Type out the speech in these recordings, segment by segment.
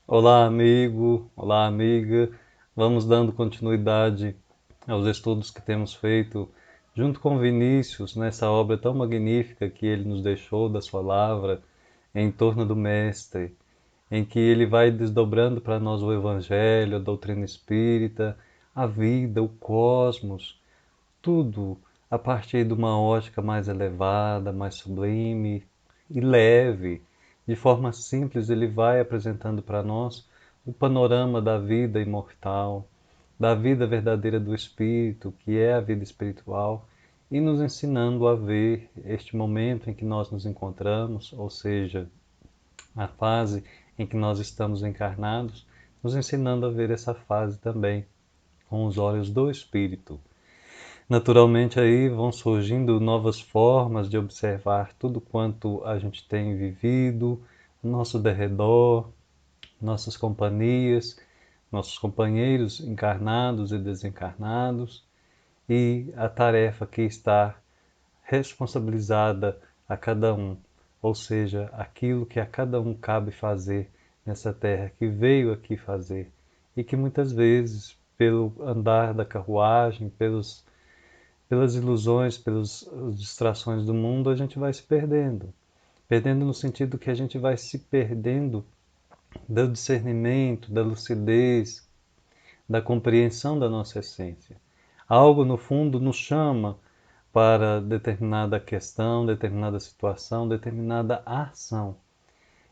Olá, amigo, olá, amiga. Vamos dando continuidade aos estudos que temos feito junto com Vinícius nessa obra tão magnífica que ele nos deixou da sua lavra em torno do Mestre, em que ele vai desdobrando para nós o Evangelho, a doutrina espírita, a vida, o cosmos, tudo a partir de uma ótica mais elevada, mais sublime e leve. De forma simples, ele vai apresentando para nós o panorama da vida imortal, da vida verdadeira do espírito, que é a vida espiritual, e nos ensinando a ver este momento em que nós nos encontramos, ou seja, a fase em que nós estamos encarnados, nos ensinando a ver essa fase também com os olhos do espírito. Naturalmente aí vão surgindo novas formas de observar tudo quanto a gente tem vivido, nosso derredor, nossas companhias, nossos companheiros encarnados e desencarnados, e a tarefa que está responsabilizada a cada um, ou seja, aquilo que a cada um cabe fazer nessa terra, que veio aqui fazer, e que muitas vezes, pelo andar da carruagem, pelas ilusões, pelas distrações do mundo, a gente vai se perdendo. Perdendo no sentido que a gente vai se perdendo do discernimento, da lucidez, da compreensão da nossa essência. Algo, no fundo, nos chama para determinada questão, determinada situação, determinada ação.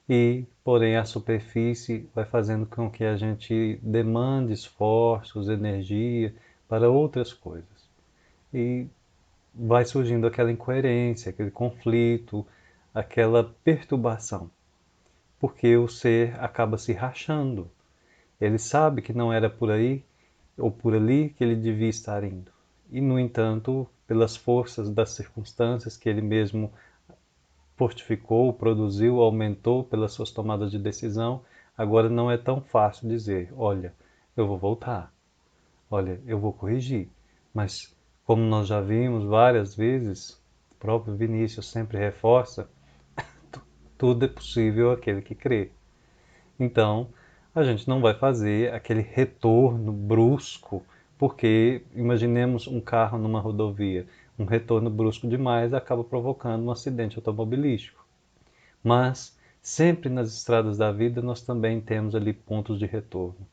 E, porém, a superfície vai fazendo com que a gente demande esforços, energia para outras coisas. E vai surgindo aquela incoerência, aquele conflito, aquela perturbação, porque o ser acaba se rachando. Ele sabe que não era por aí ou por ali que ele devia estar indo. E, no entanto, pelas forças das circunstâncias que ele mesmo fortificou, produziu, aumentou pelas suas tomadas de decisão, agora não é tão fácil dizer: olha, eu vou voltar, olha, eu vou corrigir. Mas, como nós já vimos várias vezes, o próprio Vinícius sempre reforça, tudo é possível àquele que crê. Então, a gente não vai fazer aquele retorno brusco, porque imaginemos um carro numa rodovia. Um retorno brusco demais acaba provocando um acidente automobilístico. Mas sempre nas estradas da vida nós também temos ali pontos de retorno.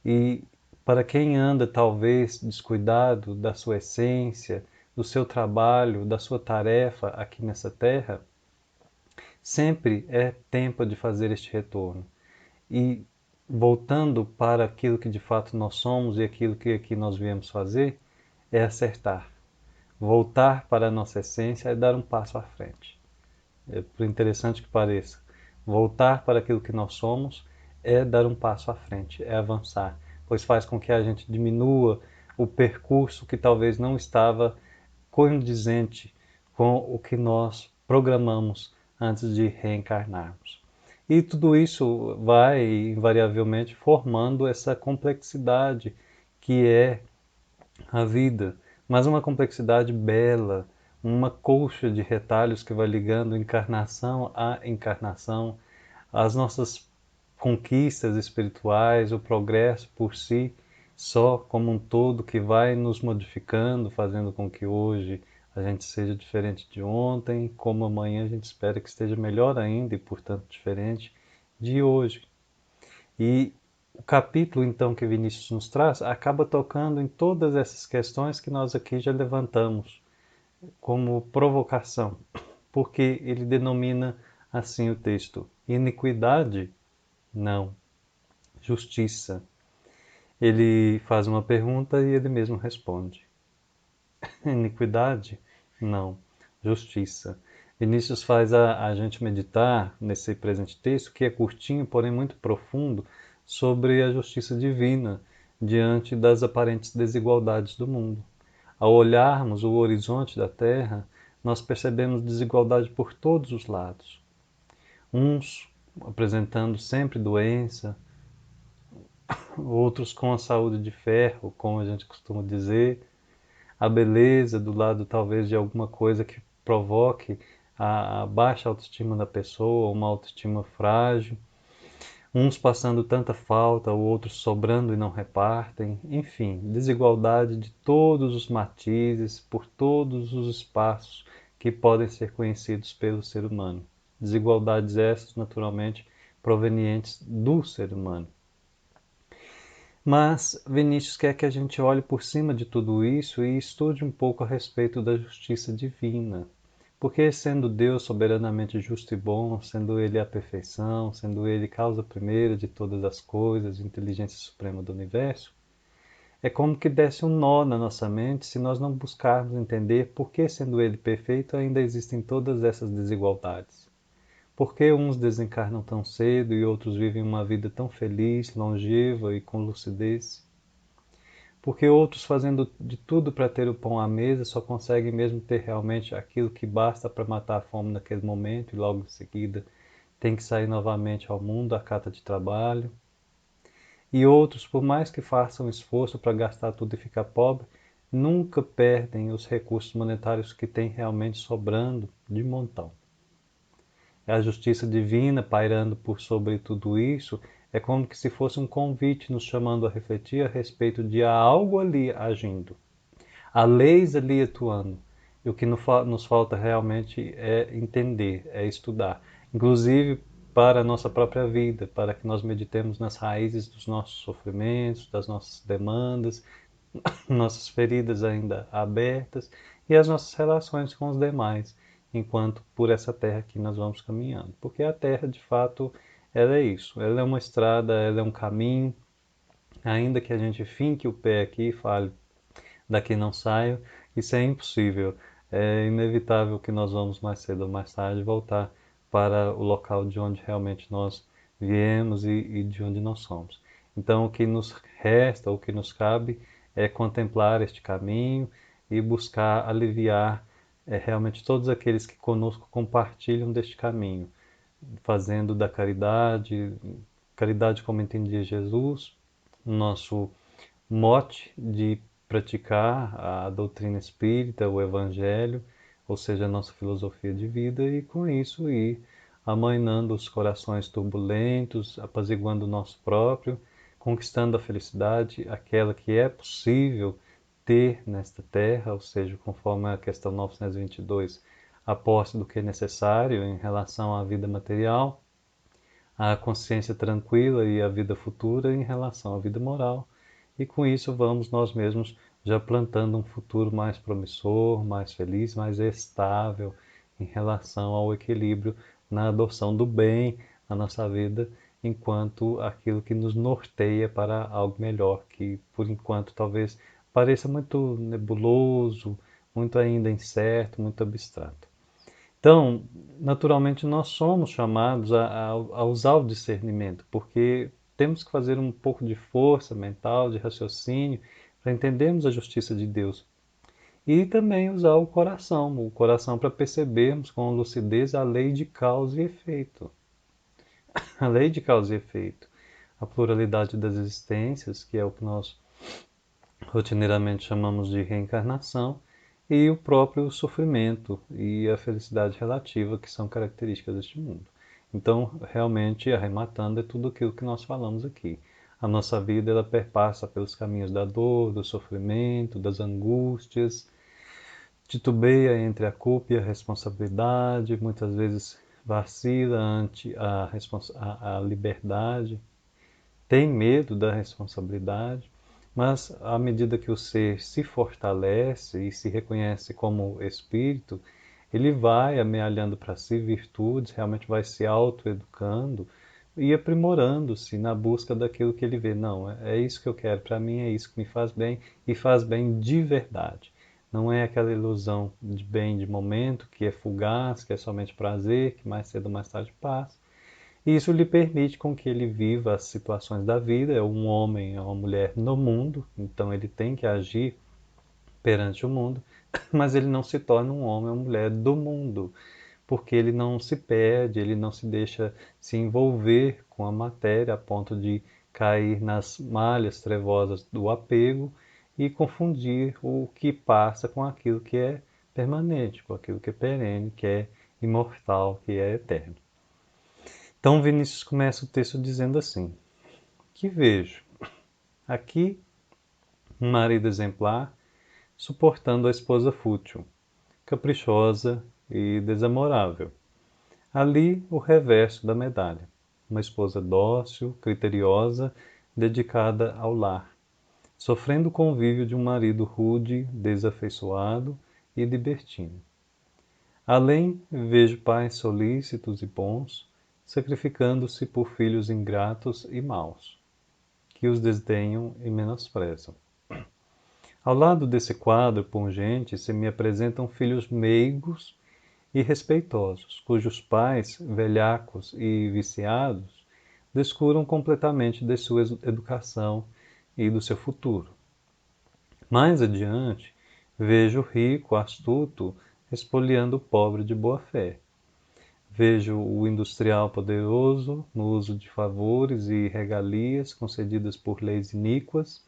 E para quem anda talvez descuidado da sua essência, do seu trabalho, da sua tarefa aqui nessa terra, sempre é tempo de fazer este retorno. E voltando para aquilo que de fato nós somos e aquilo que aqui nós viemos fazer, é acertar. Voltar para a nossa essência é dar um passo à frente. Por interessante que pareça, voltar para aquilo que nós somos é dar um passo à frente, é avançar, pois faz com que a gente diminua o percurso que talvez não estava condizente com o que nós programamos antes de reencarnarmos. E tudo isso vai invariavelmente formando essa complexidade que é a vida, mas uma complexidade bela, uma colcha de retalhos que vai ligando encarnação a encarnação, as nossas conquistas espirituais, o progresso por si, só como um todo que vai nos modificando, fazendo com que hoje a gente seja diferente de ontem, como amanhã a gente espera que esteja melhor ainda e, portanto, diferente de hoje. E o capítulo, então, que Vinícius nos traz, acaba tocando em todas essas questões que nós aqui já levantamos como provocação, porque ele denomina assim o texto: iniquidade? Não. Justiça. Ele faz uma pergunta e ele mesmo responde. Iniquidade? Não. Justiça. Vinícius faz a gente meditar nesse presente texto, que é curtinho, porém muito profundo, sobre a justiça divina diante das aparentes desigualdades do mundo. Ao olharmos o horizonte da Terra, nós percebemos desigualdade por todos os lados. Uns apresentando sempre doença, outros com a saúde de ferro, como a gente costuma dizer, a beleza do lado talvez de alguma coisa que provoque a baixa autoestima da pessoa, uma autoestima frágil, uns passando tanta falta, outros sobrando e não repartem, enfim, desigualdade de todos os matizes, por todos os espaços que podem ser conhecidos pelo ser humano. Desigualdades essas, naturalmente, provenientes do ser humano. Mas Vinícius quer que a gente olhe por cima de tudo isso e estude um pouco a respeito da justiça divina. Porque, sendo Deus soberanamente justo e bom, sendo Ele a perfeição, sendo Ele causa primeira de todas as coisas, inteligência suprema do universo, é como que desse um nó na nossa mente se nós não buscarmos entender por que, sendo Ele perfeito, ainda existem todas essas desigualdades. Por que uns desencarnam tão cedo e outros vivem uma vida tão feliz, longeva e com lucidez? Porque outros, fazendo de tudo para ter o pão à mesa, só conseguem mesmo ter realmente aquilo que basta para matar a fome naquele momento e logo em seguida tem que sair novamente ao mundo à cata de trabalho. E outros, por mais que façam esforço para gastar tudo e ficar pobre, nunca perdem os recursos monetários que têm realmente sobrando de montão. A justiça divina pairando por sobre tudo isso é como que se fosse um convite nos chamando a refletir a respeito de algo ali agindo, há leis ali atuando. E o que nos falta realmente é entender, é estudar. Inclusive para a nossa própria vida, para que nós meditemos nas raízes dos nossos sofrimentos, das nossas demandas, nossas feridas ainda abertas e as nossas relações com os demais, enquanto por essa terra que nós vamos caminhando. Porque a terra, de fato, ela é isso. Ela é uma estrada, ela é um caminho, ainda que a gente finque o pé aqui e fale, daqui não saio, isso é impossível. É inevitável que nós vamos mais cedo ou mais tarde voltar para o local de onde realmente nós viemos e de onde nós somos. Então, o que nos resta, o que nos cabe, é contemplar este caminho e buscar aliviar realmente todos aqueles que conosco compartilham deste caminho, fazendo da caridade, caridade como entendia Jesus, nosso mote de praticar a doutrina espírita, o evangelho, ou seja, a nossa filosofia de vida, e com isso ir amainando os corações turbulentos, apaziguando o nosso próprio, conquistando a felicidade, aquela que é possível ter nesta terra, ou seja, conforme a questão 922, a posse do que é necessário em relação à vida material, a consciência tranquila e a vida futura em relação à vida moral. E com isso vamos nós mesmos já plantando um futuro mais promissor, mais feliz, mais estável em relação ao equilíbrio na adoção do bem na nossa vida, enquanto aquilo que nos norteia para algo melhor, que por enquanto talvez pareça muito nebuloso, muito ainda incerto, muito abstrato. Então, naturalmente, nós somos chamados a usar o discernimento, porque temos que fazer um pouco de força mental, de raciocínio, para entendermos a justiça de Deus. E também usar o coração para percebermos com lucidez a lei de causa e efeito. A lei de causa e efeito. A pluralidade das existências, que é o que nós rotineiramente chamamos de reencarnação, e o próprio sofrimento e a felicidade relativa, que são características deste mundo. Então, realmente, arrematando, é tudo aquilo que nós falamos aqui. A nossa vida ela perpassa pelos caminhos da dor, do sofrimento, das angústias, titubeia entre a culpa e a responsabilidade, muitas vezes vacila ante a liberdade, tem medo da responsabilidade, mas à medida que o ser se fortalece e se reconhece como espírito, ele vai amealhando para si virtudes, realmente vai se autoeducando e aprimorando-se na busca daquilo que ele vê. Não, é isso que eu quero, para mim é isso que me faz bem e faz bem de verdade. Não é aquela ilusão de bem de momento, que é fugaz, que é somente prazer, que mais cedo ou mais tarde passa. E isso lhe permite com que ele viva as situações da vida. É um homem, é uma mulher no mundo, então ele tem que agir perante o mundo, mas ele não se torna um homem ou mulher do mundo, porque ele não se perde, ele não se deixa se envolver com a matéria a ponto de cair nas malhas trevosas do apego e confundir o que passa com aquilo que é permanente, com aquilo que é perene, que é imortal, que é eterno. Então Vinícius começa o texto dizendo assim: que vejo aqui um marido exemplar suportando a esposa fútil, caprichosa e desamorável. Ali o reverso da medalha, uma esposa dócil, criteriosa, dedicada ao lar, sofrendo o convívio de um marido rude, desafeiçoado e libertino. Além, vejo pais solícitos e bons, sacrificando-se por filhos ingratos e maus, que os desdenham e menosprezam. Ao lado desse quadro pungente se me apresentam filhos meigos e respeitosos, cujos pais, velhacos e viciados, descuram completamente de sua educação e do seu futuro. Mais adiante, vejo o rico, astuto, espoliando o pobre de boa fé. Vejo o industrial poderoso no uso de favores e regalias concedidas por leis iníquas,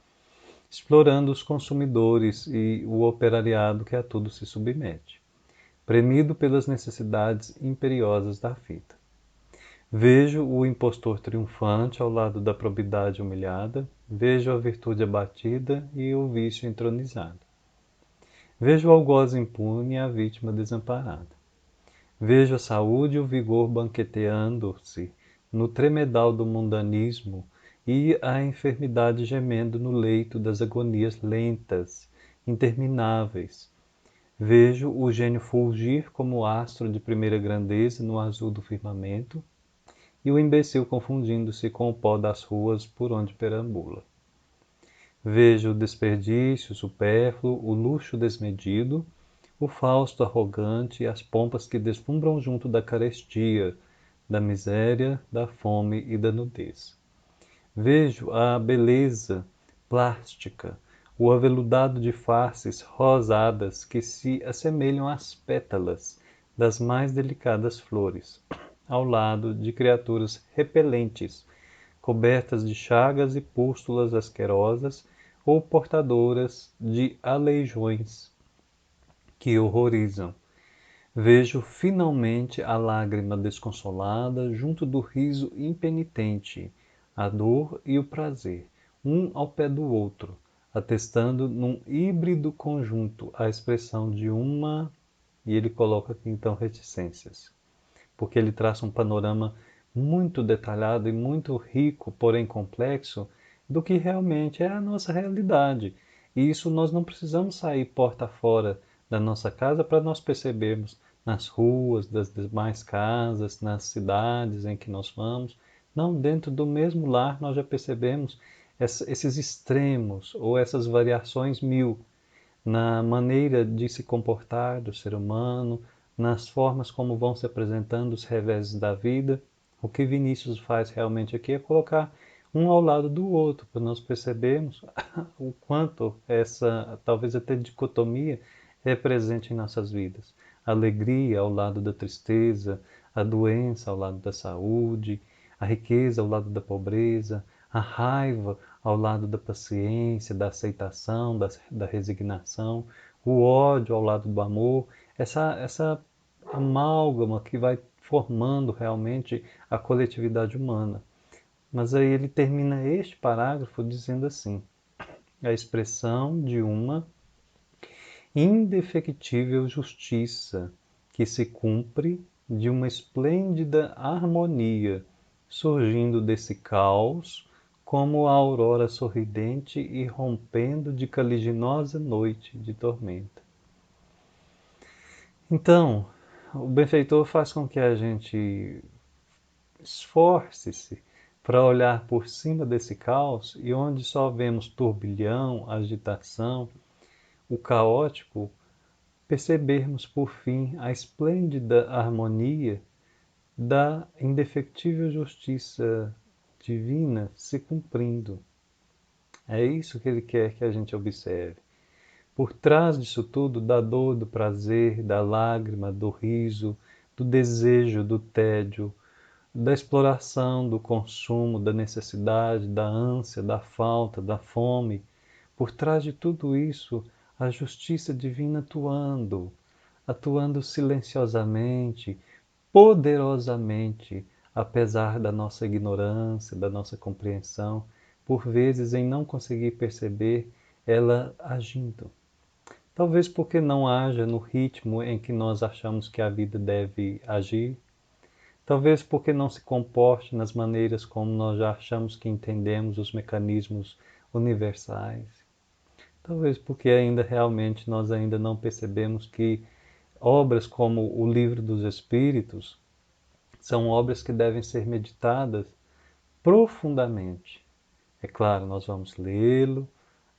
explorando os consumidores e o operariado que a tudo se submete, premido pelas necessidades imperiosas da fita. Vejo o impostor triunfante ao lado da probidade humilhada, vejo a virtude abatida e o vício entronizado. Vejo o algoz impune e a vítima desamparada. Vejo a saúde e o vigor banqueteando-se no tremedal do mundanismo e a enfermidade gemendo no leito das agonias lentas, intermináveis. Vejo o gênio fulgir como astro de primeira grandeza no azul do firmamento e o imbecil confundindo-se com o pó das ruas por onde perambula. Vejo o desperdício supérfluo, o luxo desmedido, o fausto arrogante e as pompas que deslumbram junto da carestia, da miséria, da fome e da nudez. Vejo a beleza plástica, o aveludado de faces rosadas que se assemelham às pétalas das mais delicadas flores, ao lado de criaturas repelentes, cobertas de chagas e pústulas asquerosas ou portadoras de aleijões que horrorizam. Vejo finalmente a lágrima desconsolada junto do riso impenitente, a dor e o prazer, um ao pé do outro, atestando num híbrido conjunto a expressão de uma, e ele coloca aqui então reticências, porque ele traça um panorama muito detalhado e muito rico, porém complexo, do que realmente é a nossa realidade. E isso nós não precisamos sair porta fora da nossa casa para nós percebermos nas ruas das demais casas, nas cidades em que nós vamos. Não, dentro do mesmo lar nós já percebemos esses extremos ou essas variações mil na maneira de se comportar do ser humano, nas formas como vão se apresentando os reveses da vida. O que Vinícius faz realmente aqui é colocar um ao lado do outro, para nós percebermos o quanto essa, talvez até dicotomia, é presente em nossas vidas. A alegria ao lado da tristeza, a doença ao lado da saúde, a riqueza ao lado da pobreza, a raiva ao lado da paciência, da aceitação, da resignação, o ódio ao lado do amor, essa amálgama que vai formando realmente a coletividade humana. Mas aí ele termina este parágrafo dizendo assim: a expressão de uma indefectível justiça que se cumpre de uma esplêndida harmonia, surgindo desse caos como a aurora sorridente e rompendo de caliginosa noite de tormenta. Então, o benfeitor faz com que a gente esforce-se para olhar por cima desse caos e onde só vemos turbilhão, agitação, o caótico, percebermos por fim a esplêndida harmonia da indefectível justiça divina se cumprindo. É isso que ele quer que a gente observe. Por trás disso tudo, da dor, do prazer, da lágrima, do riso, do desejo, do tédio, da exploração, do consumo, da necessidade, da ânsia, da falta, da fome, por trás de tudo isso, a justiça divina atuando silenciosamente, poderosamente, apesar da nossa ignorância, da nossa compreensão, por vezes em não conseguir perceber ela agindo. Talvez porque não haja no ritmo em que nós achamos que a vida deve agir, talvez porque não se comporte nas maneiras como nós já achamos que entendemos os mecanismos universais. Talvez porque ainda realmente nós ainda não percebemos que obras como o Livro dos Espíritos são obras que devem ser meditadas profundamente. É claro, nós vamos lê-lo,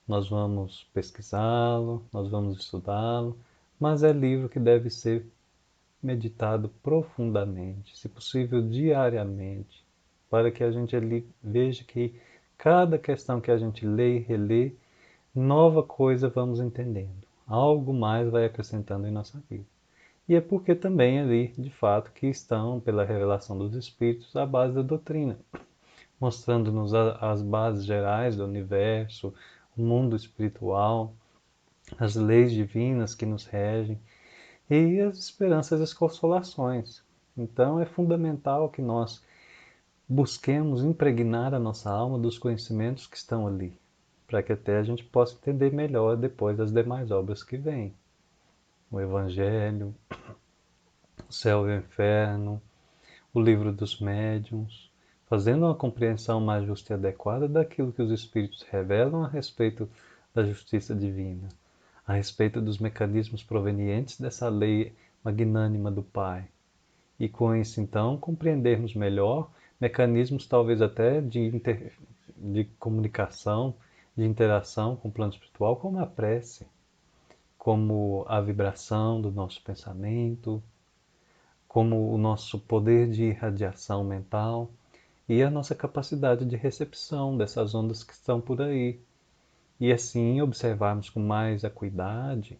nós vamos pesquisá-lo, nós vamos estudá-lo, mas é livro que deve ser meditado profundamente, se possível diariamente, para que a gente ali veja que cada questão que a gente lê e relê, nova coisa vamos entendendo. Algo mais vai acrescentando em nossa vida. E é porque também ali, de fato, que estão, pela revelação dos Espíritos, a base da doutrina, mostrando-nos as bases gerais do universo, o mundo espiritual, as leis divinas que nos regem e as esperanças e as consolações. Então é fundamental que nós busquemos impregnar a nossa alma dos conhecimentos que estão ali, para que até a gente possa entender melhor depois as demais obras que vêm. O Evangelho, o Céu e o Inferno, o Livro dos Médiuns, fazendo uma compreensão mais justa e adequada daquilo que os Espíritos revelam a respeito da justiça divina, a respeito dos mecanismos provenientes dessa lei magnânima do Pai. E com isso, então, compreendermos melhor mecanismos talvez até de comunicação, de interação com o plano espiritual, como a prece, como a vibração do nosso pensamento, como o nosso poder de irradiação mental e a nossa capacidade de recepção dessas ondas que estão por aí. E assim observarmos com mais acuidade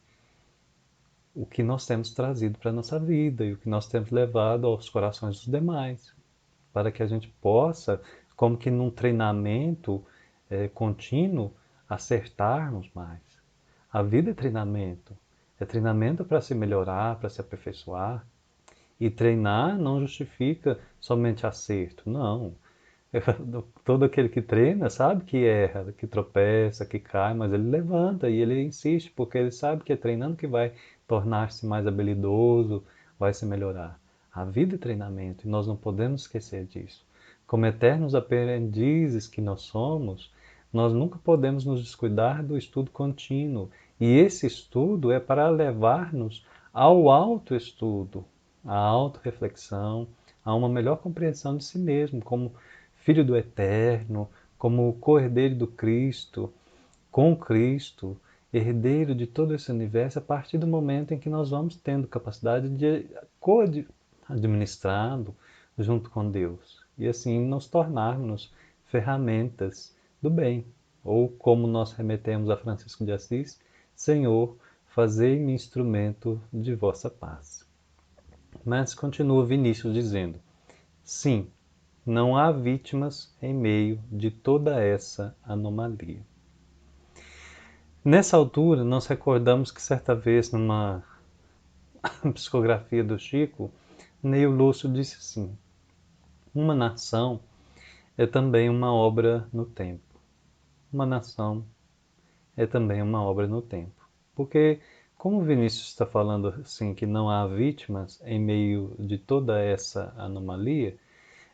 o que nós temos trazido para a nossa vida e o que nós temos levado aos corações dos demais, para que a gente possa, como que num treinamento contínuo, acertarmos mais. A vida é treinamento para se melhorar, para se aperfeiçoar. E treinar não justifica somente acerto, não. Todo aquele que treina sabe que erra, que tropeça, que cai, mas ele levanta e ele insiste, porque ele sabe que é treinando que vai tornar-se mais habilidoso, vai se melhorar. A vida é treinamento e nós não podemos esquecer disso. Como eternos aprendizes que nós somos, nós nunca podemos nos descuidar do estudo contínuo. E esse estudo é para levar-nos ao autoestudo, à autorreflexão, a uma melhor compreensão de si mesmo, como Filho do Eterno, como co-herdeiro do Cristo, com Cristo, herdeiro de todo esse universo, a partir do momento em que nós vamos tendo capacidade de co-administrá-lo junto com Deus. E assim nos tornarmos ferramentas do bem. Ou como nós remetemos a Francisco de Assis, Senhor, fazei-me instrumento de vossa paz. Mas continua Vinícius dizendo: sim, não há vítimas em meio de toda essa anomalia. Nessa altura, nós recordamos que certa vez, numa psicografia do Chico, Neio Lúcio disse assim: uma nação é também uma obra no tempo. Uma nação é também uma obra no tempo. Porque, como o Vinícius está falando assim, que não há vítimas em meio de toda essa anomalia,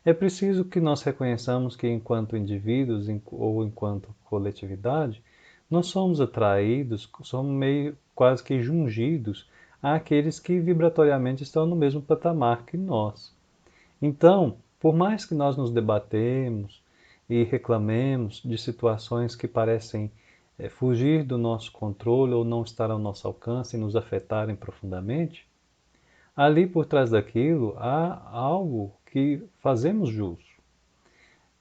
é preciso que nós reconheçamos que, enquanto indivíduos ou enquanto coletividade, nós somos atraídos, somos meio quase que jungidos àqueles que vibratoriamente estão no mesmo patamar que nós. Então, por mais que nós nos debatemos e reclamemos de situações que parecem fugir do nosso controle ou não estar ao nosso alcance e nos afetarem profundamente, ali por trás daquilo há algo que fazemos jus.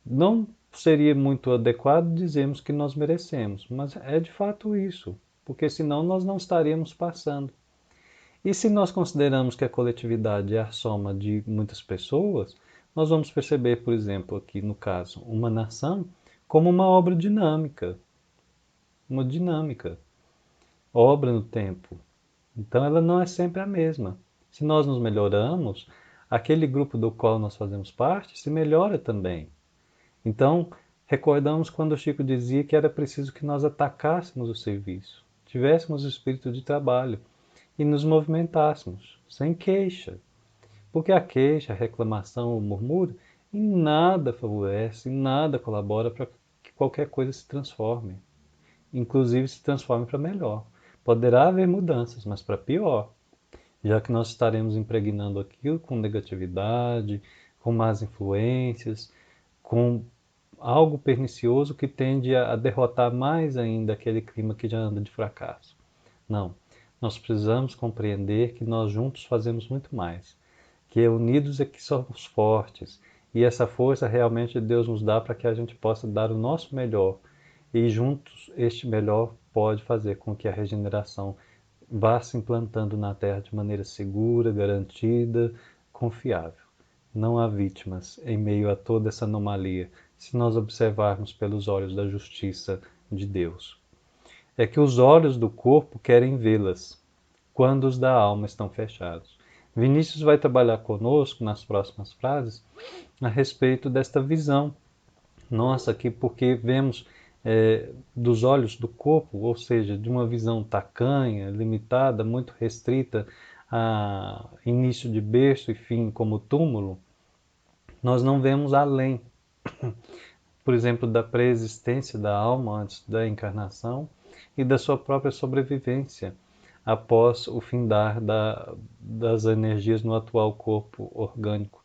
Não seria muito adequado dizermos que nós merecemos, mas é de fato isso, porque senão nós não estaríamos passando. E se nós consideramos que a coletividade é a soma de muitas pessoas, nós vamos perceber, por exemplo, aqui no caso, uma nação como uma obra dinâmica, uma dinâmica, obra no tempo. Então ela não é sempre a mesma. Se nós nos melhoramos, aquele grupo do qual nós fazemos parte se melhora também. Então, recordamos quando o Chico dizia que era preciso que nós atacássemos o serviço, tivéssemos o espírito de trabalho e nos movimentássemos, sem queixa. Porque a queixa, a reclamação, o murmúrio, em nada favorece, em nada colabora para que qualquer coisa se transforme. Inclusive se transforme para melhor. Poderá haver mudanças, mas para pior, já que nós estaremos impregnando aquilo com negatividade, com más influências, com algo pernicioso que tende a derrotar mais ainda aquele clima que já anda de fracasso. Não, nós precisamos compreender que nós juntos fazemos muito mais, que unidos é que somos fortes, e essa força realmente Deus nos dá para que a gente possa dar o nosso melhor, e juntos este melhor pode fazer com que a regeneração vá se implantando na Terra de maneira segura, garantida, confiável. Não há vítimas em meio a toda essa anomalia, se nós observarmos pelos olhos da justiça de Deus. É que os olhos do corpo querem vê-las, quando os da alma estão fechados. Vinícius vai trabalhar conosco nas próximas frases a respeito desta visão nossa aqui, porque vemos dos olhos do corpo, ou seja, de uma visão tacanha, limitada, muito restrita a início de berço e fim como túmulo, nós não vemos além, por exemplo, da preexistência da alma antes da encarnação e da sua própria sobrevivência após o findar das energias no atual corpo orgânico.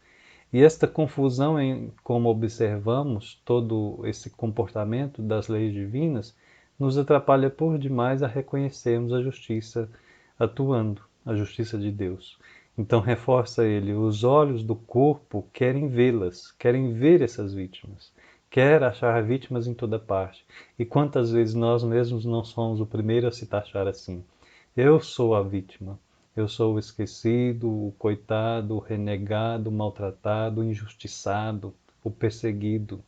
E esta confusão em como observamos todo esse comportamento das leis divinas nos atrapalha por demais a reconhecermos a justiça atuando, a justiça de Deus. Então reforça ele, os olhos do corpo querem vê-las, querem ver essas vítimas, quer achar vítimas em toda parte. E quantas vezes nós mesmos não somos o primeiro a se taxar assim? Eu sou a vítima. Eu sou o esquecido, o coitado, o renegado, o maltratado, o injustiçado, o perseguido.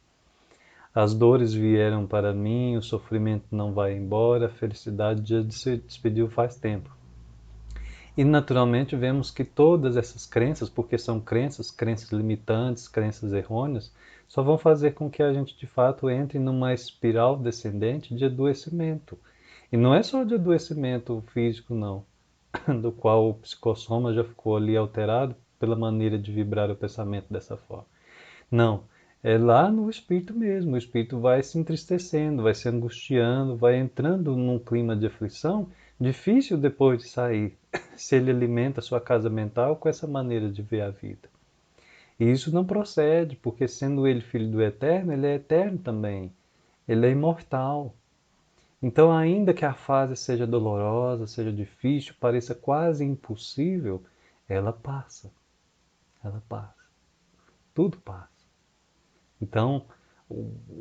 As dores vieram para mim, o sofrimento não vai embora, a felicidade já se despediu faz tempo. E naturalmente vemos que todas essas crenças, porque são crenças, crenças limitantes, crenças errôneas, só vão fazer com que a gente de fato entre numa espiral descendente de adoecimento. E não é só de adoecimento físico, não, do qual o psicossoma já ficou ali alterado pela maneira de vibrar o pensamento dessa forma. Não, é lá no espírito mesmo. O espírito vai se entristecendo, vai se angustiando, vai entrando num clima de aflição difícil depois de sair, se ele alimenta a sua casa mental com essa maneira de ver a vida. E isso não procede, porque sendo ele filho do Eterno, ele é eterno também. Ele é imortal. Então, ainda que a fase seja dolorosa, seja difícil, pareça quase impossível, ela passa. Ela passa. Tudo passa. Então,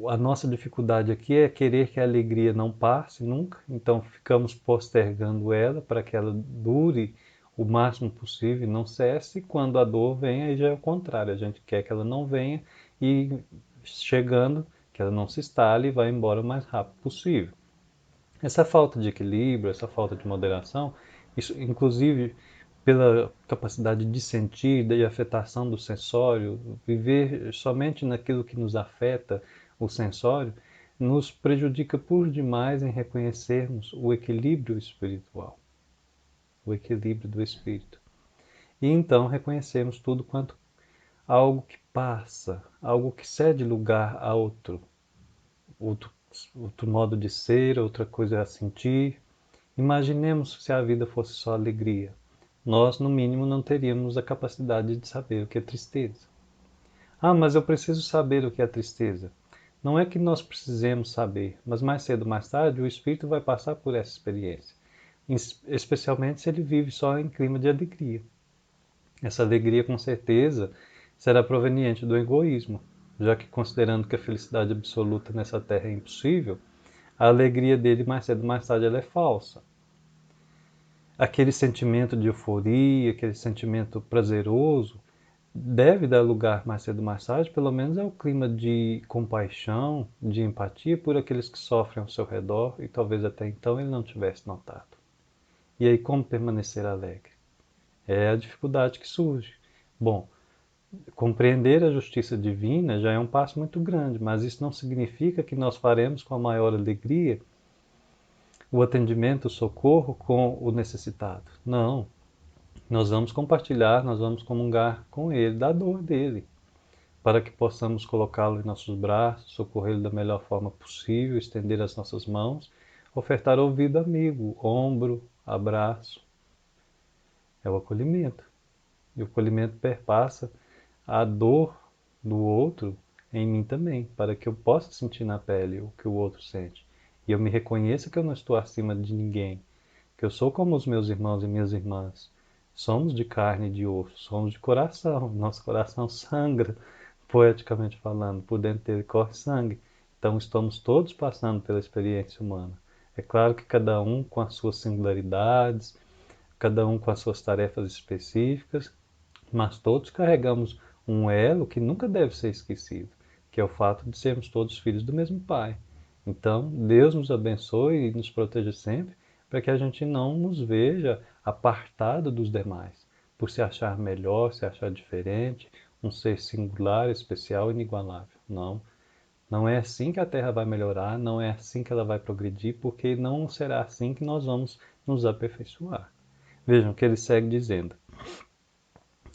a nossa dificuldade aqui é querer que a alegria não passe nunca, então ficamos postergando ela para que ela dure o máximo possível e não cesse, e quando a dor vem, aí já é o contrário, a gente quer que ela não venha e chegando, que ela não se instale e vá embora o mais rápido possível. Essa falta de equilíbrio, essa falta de moderação, isso inclusive pela capacidade de sentir e afetação do sensório, viver somente naquilo que nos afeta o sensório, nos prejudica por demais em reconhecermos o equilíbrio espiritual, o equilíbrio do espírito. E então reconhecemos tudo quanto algo que passa, algo que cede lugar a outro, outro modo de ser, outra coisa a sentir. Imaginemos se a vida fosse só alegria. Nós, no mínimo, não teríamos a capacidade de saber o que é tristeza. Ah, mas eu preciso saber o que é tristeza. Não é que nós precisemos saber, mas mais cedo ou mais tarde o espírito vai passar por essa experiência, especialmente se ele vive só em clima de alegria. Essa alegria, com certeza, será proveniente do egoísmo, já que, considerando que a felicidade absoluta nessa terra é impossível, a alegria dele, mais cedo ou mais tarde, ela é falsa. Aquele sentimento de euforia, aquele sentimento prazeroso, deve dar lugar mais cedo ou mais tarde, pelo menos ao clima de compaixão, de empatia por aqueles que sofrem ao seu redor e talvez até então ele não tivesse notado. E aí como permanecer alegre? É a dificuldade que surge. Bom, Compreender a justiça divina já é um passo muito grande, mas isso não significa que nós faremos com a maior alegria o atendimento, o socorro com o necessitado. Não, nós vamos compartilhar, nós vamos comungar com ele, da dor dele, para que possamos colocá-lo em nossos braços, socorrê-lo da melhor forma possível, estender as nossas mãos, ofertar ouvido amigo, ombro, abraço. É o acolhimento. E o acolhimento perpassa a dor do outro em mim também, para que eu possa sentir na pele o que o outro sente. E eu me reconheça que eu não estou acima de ninguém, que eu sou como os meus irmãos e minhas irmãs. Somos de carne e de osso, somos de coração. Nosso coração sangra, poeticamente falando, por dentro dele corre sangue. Então estamos todos passando pela experiência humana. É claro que cada um com as suas singularidades, cada um com as suas tarefas específicas, mas todos carregamos um elo que nunca deve ser esquecido, que é o fato de sermos todos filhos do mesmo Pai. Então, Deus nos abençoe e nos proteja sempre, para que a gente não nos veja apartado dos demais, por se achar melhor, se achar diferente, um ser singular, especial, inigualável. Não, não é assim que a Terra vai melhorar, não é assim que ela vai progredir, porque não será assim que nós vamos nos aperfeiçoar. Vejam que ele segue dizendo: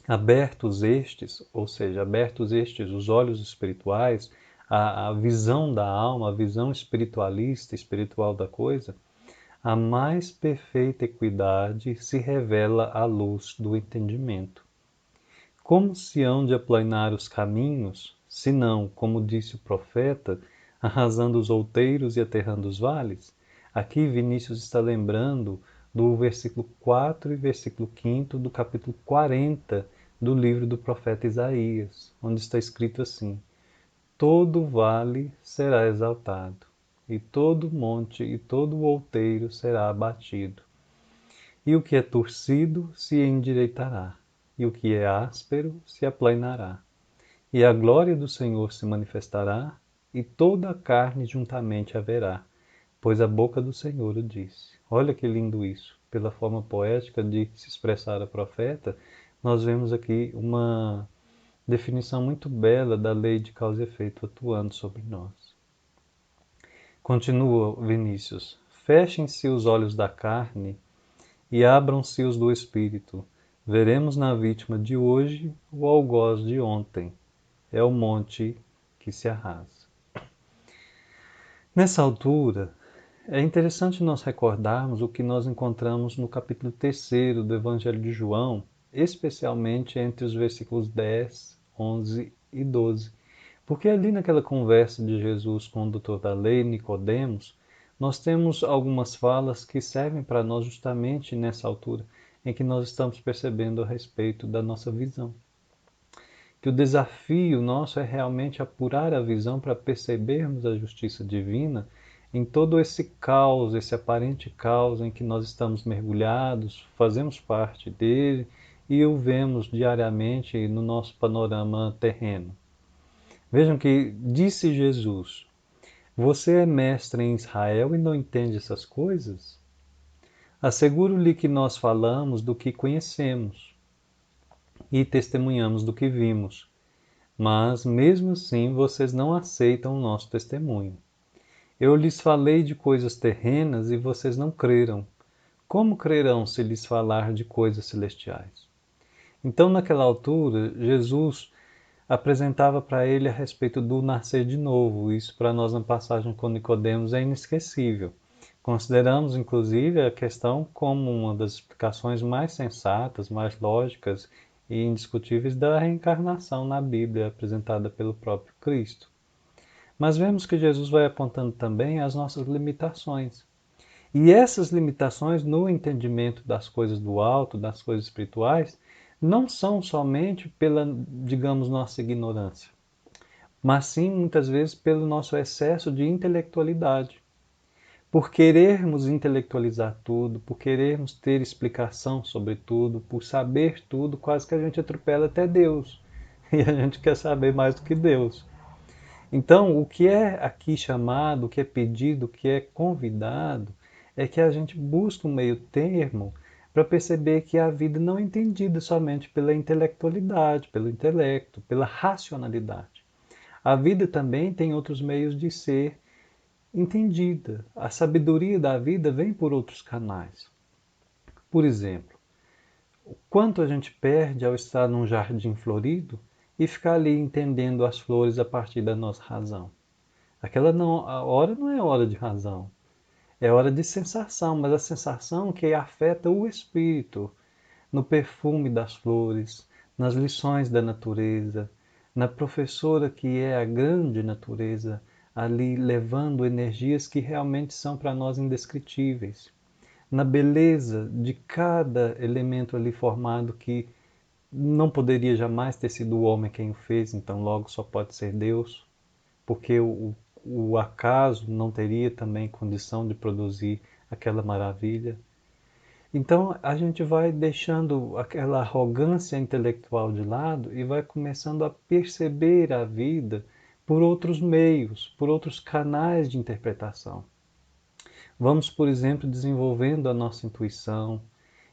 abertos estes, ou seja, abertos estes os olhos espirituais, a visão da alma, a visão espiritualista, espiritual da coisa, a mais perfeita equidade se revela à luz do entendimento. Como se hão de aplanar os caminhos, se não, como disse o profeta, arrasando os outeiros e aterrando os vales? Aqui Vinícius está lembrando do versículo 4 e versículo 5 do capítulo 40 do livro do profeta Isaías, onde está escrito assim: todo vale será exaltado, e todo monte e todo outeiro será abatido. E o que é torcido se endireitará, e o que é áspero se aplanará. E a glória do Senhor se manifestará, e toda a carne juntamente haverá, pois a boca do Senhor o disse. Olha que lindo isso. Pela forma poética de se expressar a profeta, nós vemos aqui uma definição muito bela da lei de causa e efeito atuando sobre nós. Continua Vinícius: fechem-se os olhos da carne e abram-se os do espírito. Veremos na vítima de hoje o algoz de ontem. É o monte que se arrasa. Nessa altura, é interessante nós recordarmos o que nós encontramos no capítulo 3 do Evangelho de João, especialmente entre os versículos 10, 11 e 12. Porque ali naquela conversa de Jesus com o doutor da lei, Nicodemos, nós temos algumas falas que servem para nós justamente nessa altura em que nós estamos percebendo a respeito da nossa visão. Que o desafio nosso é realmente apurar a visão para percebermos a justiça divina em todo esse caos, esse aparente caos em que nós estamos mergulhados, fazemos parte dele e o vemos diariamente no nosso panorama terreno. Vejam que disse Jesus: você é mestre em Israel e não entende essas coisas? Asseguro-lhe que nós falamos do que conhecemos e testemunhamos do que vimos, mas mesmo assim vocês não aceitam o nosso testemunho. Eu lhes falei de coisas terrenas e vocês não creram. Como crerão se lhes falar de coisas celestiais? Então, naquela altura, Jesus apresentava para ele a respeito do nascer de novo. Isso para nós na passagem com Nicodemos é inesquecível. Consideramos, inclusive, a questão como uma das explicações mais sensatas, mais lógicas e indiscutíveis da reencarnação na Bíblia, apresentada pelo próprio Cristo. Mas vemos que Jesus vai apontando também as nossas limitações. E essas limitações no entendimento das coisas do alto, das coisas espirituais, não são somente pela, digamos, nossa ignorância, mas sim muitas vezes pelo nosso excesso de intelectualidade. Por querermos intelectualizar tudo, por querermos ter explicação sobre tudo, por saber tudo, quase que a gente atropela até Deus. E a gente quer saber mais do que Deus. Então, o que é aqui chamado, o que é pedido, o que é convidado, é que a gente busque um meio termo para perceber que a vida não é entendida somente pela intelectualidade, pelo intelecto, pela racionalidade. A vida também tem outros meios de ser entendida. A sabedoria da vida vem por outros canais. Por exemplo, o quanto a gente perde ao estar num jardim florido e ficar ali entendendo as flores a partir da nossa razão. A hora não é hora de razão, é hora de sensação, mas a sensação que afeta o espírito, no perfume das flores, nas lições da natureza, na professora que é a grande natureza, ali levando energias que realmente são para nós indescritíveis, na beleza de cada elemento ali formado que não poderia jamais ter sido o homem quem o fez, então logo só pode ser Deus, porque o acaso não teria também condição de produzir aquela maravilha. Então a gente vai deixando aquela arrogância intelectual de lado e vai começando a perceber a vida por outros meios, por outros canais de interpretação. Vamos, por exemplo, desenvolvendo a nossa intuição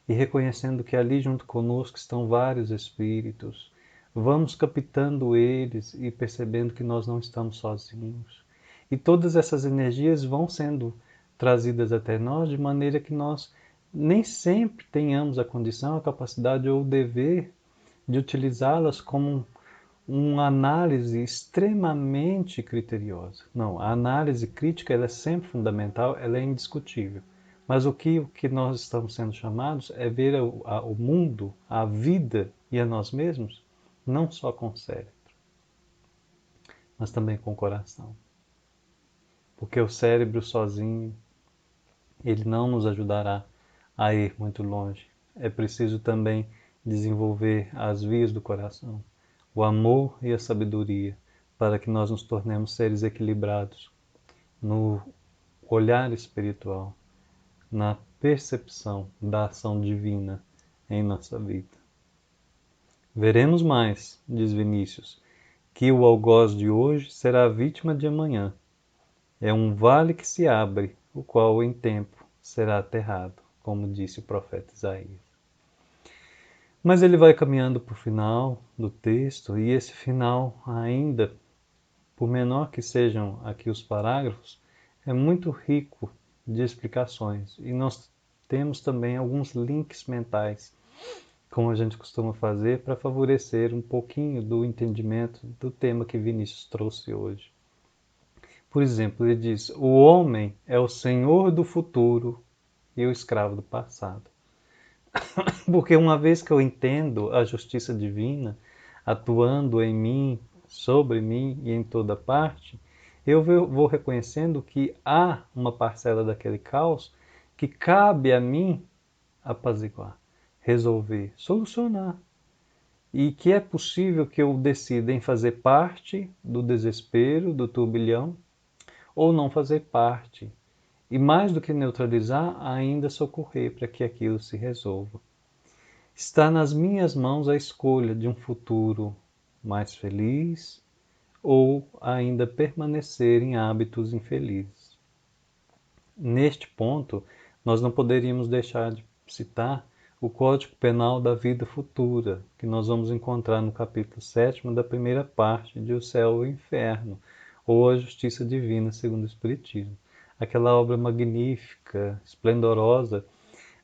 e reconhecendo que ali junto conosco estão vários espíritos. Vamos captando eles e percebendo que nós não estamos sozinhos. E todas essas energias vão sendo trazidas até nós de maneira que nós nem sempre tenhamos a condição, a capacidade ou o dever de utilizá-las como uma análise extremamente criteriosa. Não, a análise crítica ela é sempre fundamental, ela é indiscutível. Mas o que nós estamos sendo chamados é ver o mundo, a vida e a nós mesmos, não só com o cérebro, mas também com o coração. Porque o cérebro sozinho, ele não nos ajudará a ir muito longe. É preciso também desenvolver as vias do coração, o amor e a sabedoria, para que nós nos tornemos seres equilibrados no olhar espiritual, na percepção da ação divina em nossa vida. Veremos mais, diz Vinícius, que o algoz de hoje será vítima de amanhã. É um vale que se abre, o qual em tempo será aterrado, como disse o profeta Isaías. Mas ele vai caminhando para o final do texto, e esse final, ainda, por menor que sejam aqui os parágrafos, é muito rico de explicações. E nós temos também alguns links mentais, como a gente costuma fazer, para favorecer um pouquinho do entendimento do tema que Vinícius trouxe hoje. Por exemplo, ele diz: o homem é o senhor do futuro e o escravo do passado. Porque uma vez que eu entendo a justiça divina atuando em mim, sobre mim e em toda parte, eu vou reconhecendo que há uma parcela daquele caos que cabe a mim apaziguar, resolver, solucionar. E que é possível que eu decida em fazer parte do desespero, do turbilhão, ou não fazer parte. E mais do que neutralizar, ainda socorrer para que aquilo se resolva. Está nas minhas mãos a escolha de um futuro mais feliz ou ainda permanecer em hábitos infelizes. Neste ponto, nós não poderíamos deixar de citar o Código Penal da Vida Futura, que nós vamos encontrar no capítulo 7º da primeira parte de O Céu e o Inferno, ou A Justiça Divina segundo o Espiritismo. Aquela obra magnífica, esplendorosa,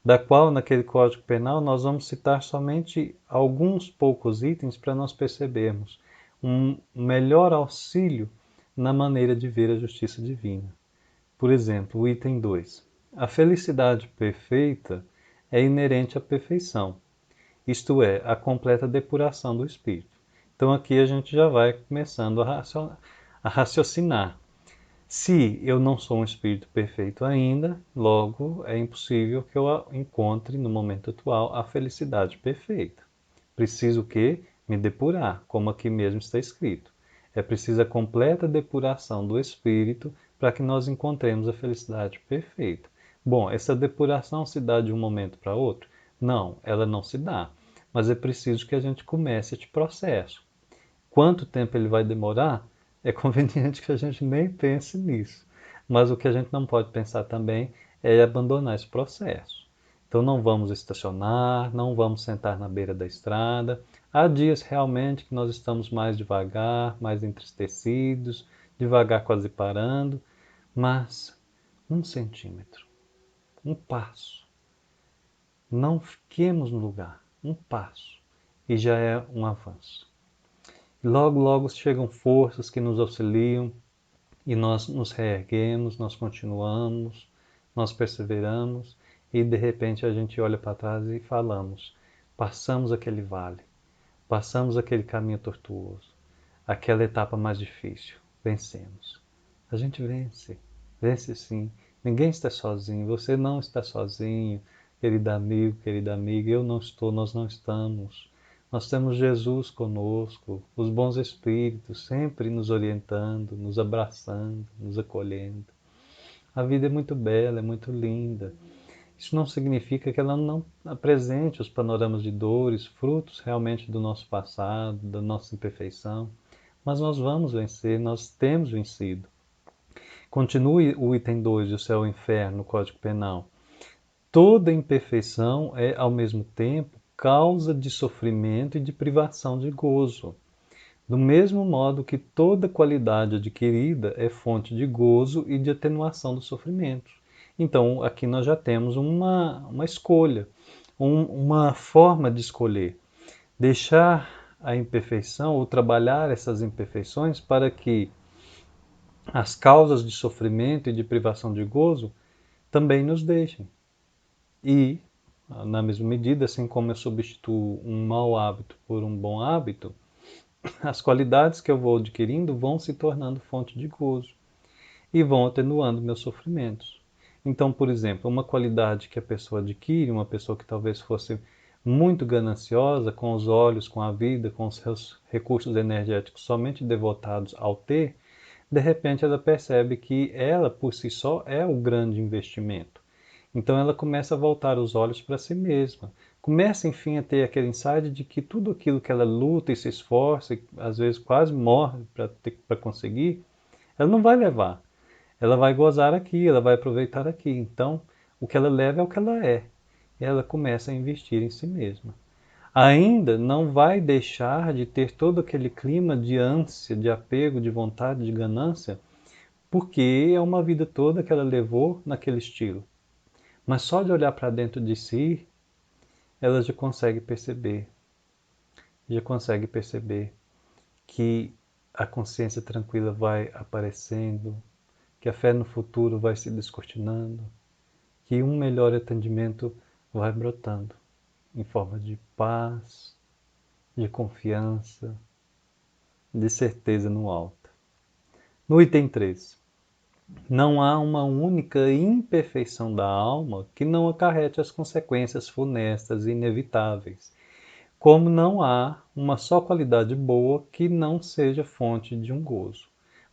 da qual naquele Código Penal nós vamos citar somente alguns poucos itens para nós percebermos um melhor auxílio na maneira de ver a justiça divina. Por exemplo, o item 2. A felicidade perfeita é inerente à perfeição, isto é, à completa depuração do espírito. Então aqui a gente já vai começando a raciocinar. Se eu não sou um espírito perfeito ainda, logo é impossível que eu encontre no momento atual a felicidade perfeita. Preciso que me depurar, como aqui mesmo está escrito. É preciso a completa depuração do espírito para que nós encontremos a felicidade perfeita. Bom, essa depuração se dá de um momento para outro? Não, ela não se dá. Mas é preciso que a gente comece este processo. Quanto tempo ele vai demorar? É conveniente que a gente nem pense nisso. Mas o que a gente não pode pensar também é abandonar esse processo. Então não vamos estacionar, não vamos sentar na beira da estrada. Há dias realmente que nós estamos mais devagar, mais entristecidos, devagar quase parando, mas 1 centímetro, um passo. Não fiquemos no lugar, um passo, e já é um avanço. Logo, logo chegam forças que nos auxiliam e nós nos reerguemos, nós continuamos, nós perseveramos e de repente a gente olha para trás e falamos: passamos aquele vale, passamos aquele caminho tortuoso, aquela etapa mais difícil, vencemos. A gente vence, vence sim. Ninguém está sozinho, você não está sozinho, querido amigo, querida amiga, eu não estou, nós não estamos. Nós temos Jesus conosco, os bons espíritos sempre nos orientando, nos abraçando, nos acolhendo. A vida é muito bela, é muito linda. Isso não significa que ela não apresente os panoramas de dores, frutos realmente do nosso passado, da nossa imperfeição, mas nós vamos vencer, nós temos vencido. Continue o item 2 do Céu e Inferno no Código Penal. Toda imperfeição é, ao mesmo tempo, causa de sofrimento e de privação de gozo. Do mesmo modo que toda qualidade adquirida é fonte de gozo e de atenuação do sofrimento. Então, aqui nós já temos uma escolha, uma forma de escolher. Deixar a imperfeição ou trabalhar essas imperfeições para que as causas de sofrimento e de privação de gozo também nos deixem. E, na mesma medida, assim como eu substituo um mau hábito por um bom hábito, as qualidades que eu vou adquirindo vão se tornando fonte de gozo e vão atenuando meus sofrimentos. Então, por exemplo, uma qualidade que a pessoa adquire, uma pessoa que talvez fosse muito gananciosa, com os olhos, com a vida, com os seus recursos energéticos somente devotados ao ter, de repente ela percebe que ela, por si só, é o grande investimento. Então ela começa a voltar os olhos para si mesma. Começa, enfim, a ter aquele insight de que tudo aquilo que ela luta e se esforça, e às vezes quase morre para conseguir, ela não vai levar. Ela vai gozar aqui, ela vai aproveitar aqui. Então, o que ela leva é o que ela é. E ela começa a investir em si mesma. Ainda não vai deixar de ter todo aquele clima de ânsia, de apego, de vontade, de ganância, porque é uma vida toda que ela levou naquele estilo. Mas só de olhar para dentro de si, ela já consegue perceber que a consciência tranquila vai aparecendo, que a fé no futuro vai se descortinando, que um melhor atendimento vai brotando em forma de paz, de confiança, de certeza no alto. No item 3, não há uma única imperfeição da alma que não acarrete as consequências funestas e inevitáveis, como não há uma só qualidade boa que não seja fonte de um gozo.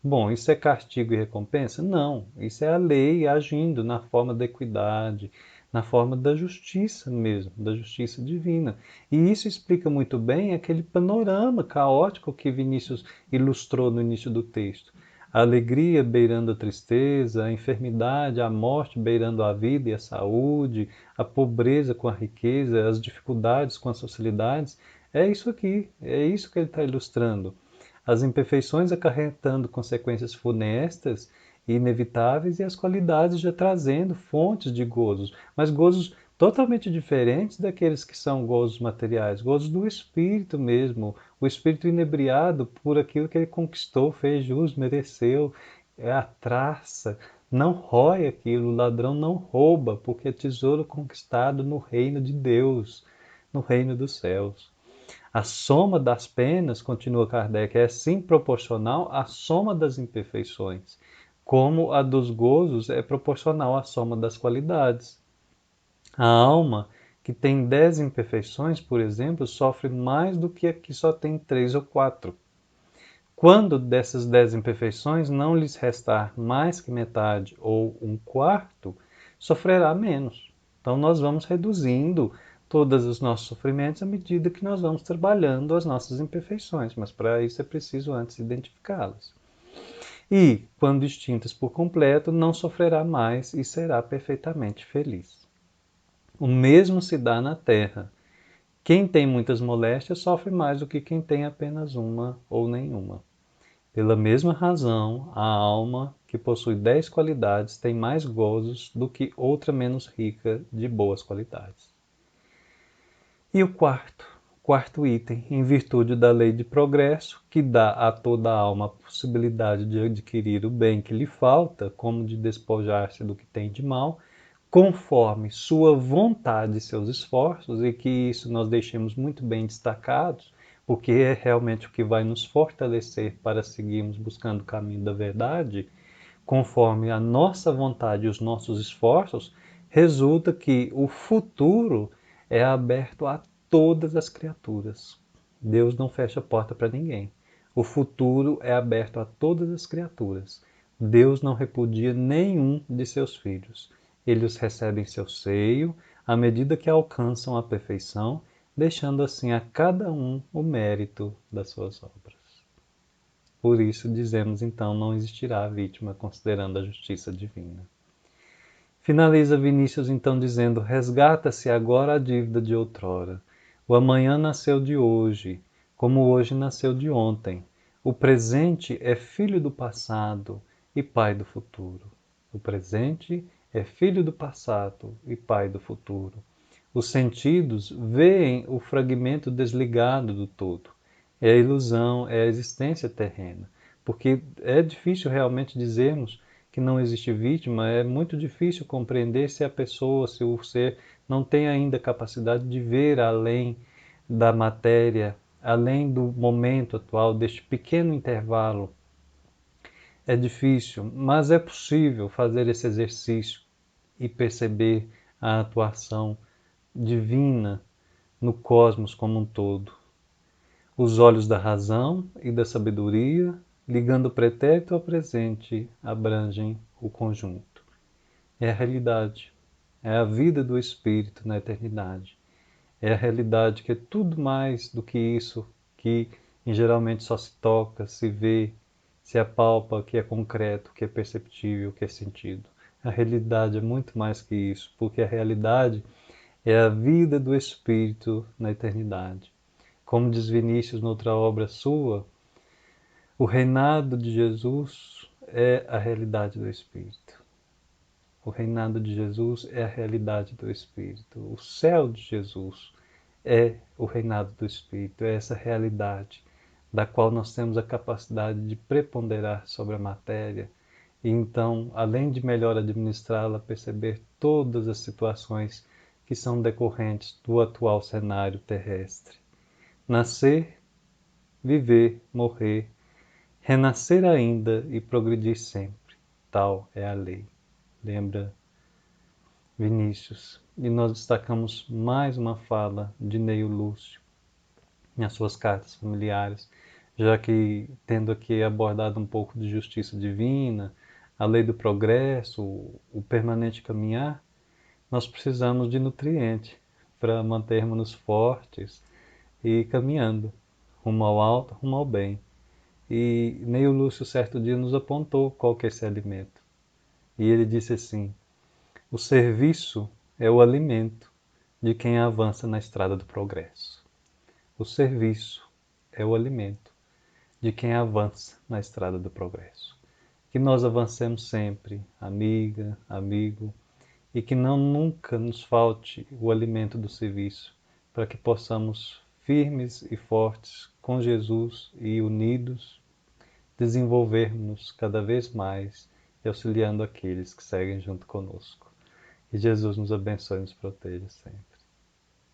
Bom, isso é castigo e recompensa? Não, isso é a lei agindo na forma da equidade, na forma da justiça mesmo, da justiça divina. E isso explica muito bem aquele panorama caótico que Vinícius ilustrou no início do texto. A alegria beirando a tristeza, a enfermidade, a morte beirando a vida e a saúde, a pobreza com a riqueza, as dificuldades com as facilidades. É isso aqui, é isso que ele está ilustrando. As imperfeições acarretando consequências funestas e inevitáveis e as qualidades já trazendo fontes de gozos, mas gozos totalmente diferentes daqueles que são gozos materiais, gozos do espírito mesmo, o espírito inebriado por aquilo que ele conquistou, fez jus, mereceu, é a traça, não rói aquilo, o ladrão não rouba, porque é tesouro conquistado no reino de Deus, no reino dos céus. A soma das penas, continua Kardec, é sim proporcional à soma das imperfeições, como a dos gozos é proporcional à soma das qualidades. A alma que tem 10 imperfeições, por exemplo, sofre mais do que a que só tem 3 ou 4. Quando dessas 10 imperfeições não lhes restar mais que metade ou um quarto, sofrerá menos. Então nós vamos reduzindo todos os nossos sofrimentos à medida que nós vamos trabalhando as nossas imperfeições, mas para isso é preciso antes identificá-las. E, quando extintas por completo, não sofrerá mais e será perfeitamente feliz. O mesmo se dá na terra. Quem tem muitas moléstias sofre mais do que quem tem apenas uma ou nenhuma. Pela mesma razão, a alma que possui 10 qualidades tem mais gozos do que outra menos rica de boas qualidades. E o quarto item, em virtude da lei de progresso, que dá a toda alma a possibilidade de adquirir o bem que lhe falta, como de despojar-se do que tem de mal, conforme sua vontade e seus esforços, e que isso nós deixemos muito bem destacados, porque é realmente o que vai nos fortalecer para seguirmos buscando o caminho da verdade, conforme a nossa vontade e os nossos esforços, resulta que o futuro é aberto a todas as criaturas. Deus não fecha a porta para ninguém. O futuro é aberto a todas as criaturas. Deus não repudia nenhum de seus filhos. Ele os recebe em seu seio, à medida que alcançam a perfeição, deixando assim a cada um o mérito das suas obras. Por isso dizemos então não existirá vítima, considerando a justiça divina. Finaliza Vinícius então dizendo: resgata-se agora a dívida de outrora. O amanhã nasceu de hoje, como hoje nasceu de ontem. O presente é filho do passado e pai do futuro. O presente é filho do passado e pai do futuro. Os sentidos veem o fragmento desligado do todo. É a ilusão, é a existência terrena. Porque é difícil realmente dizermos que não existe vítima, é muito difícil compreender se a pessoa, se o ser não tem ainda capacidade de ver além da matéria, além do momento atual, deste pequeno intervalo. É difícil, mas é possível fazer esse exercício e perceber a atuação divina no cosmos como um todo. Os olhos da razão e da sabedoria, ligando o pretérito ao presente, abrangem o conjunto. É a realidade, é a vida do Espírito na eternidade. É a realidade que é tudo mais do que isso que geralmente só se toca, se vê, se apalpa, que é concreto, que é perceptível, que é sentido. A realidade é muito mais que isso, porque a realidade é a vida do Espírito na eternidade. Como diz Vinícius noutra obra sua, o reinado de Jesus é a realidade do Espírito. O reinado de Jesus é a realidade do Espírito. O céu de Jesus é o reinado do Espírito, é essa realidade da qual nós temos a capacidade de preponderar sobre a matéria e então, além de melhor administrá-la, perceber todas as situações que são decorrentes do atual cenário terrestre. Nascer, viver, morrer, renascer ainda e progredir sempre. Tal é a lei. Lembra Vinícius? E nós destacamos mais uma fala de Neio Lúcio nas suas cartas familiares, já que tendo aqui abordado um pouco de justiça divina, a lei do progresso, o permanente caminhar, nós precisamos de nutriente para mantermos-nos fortes e caminhando rumo ao alto, rumo ao bem. E Neio Lúcio certo dia nos apontou qual que é esse alimento. E ele disse assim: o serviço é o alimento de quem avança na estrada do progresso. O serviço é o alimento de quem avança na estrada do progresso. Que nós avancemos sempre, amiga, amigo, e que não nunca nos falte o alimento do serviço, para que possamos, firmes e fortes com Jesus e unidos, desenvolvermos cada vez mais e auxiliando aqueles que seguem junto conosco. Que Jesus nos abençoe e nos proteja sempre.